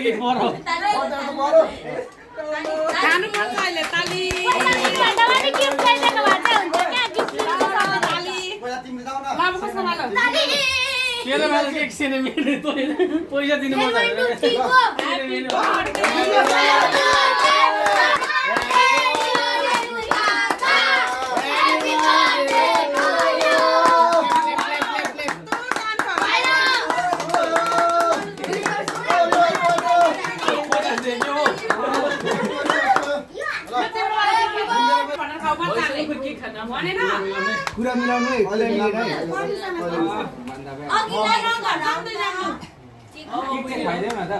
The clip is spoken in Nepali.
केक मरो खानु पर्छ अहिले ताली मेरो मान्छे केक सेने मेरो पैसा दिनु पर्छ कुरा मिलाउनु है अहिले मिलाउनु है खाइदेऊ न त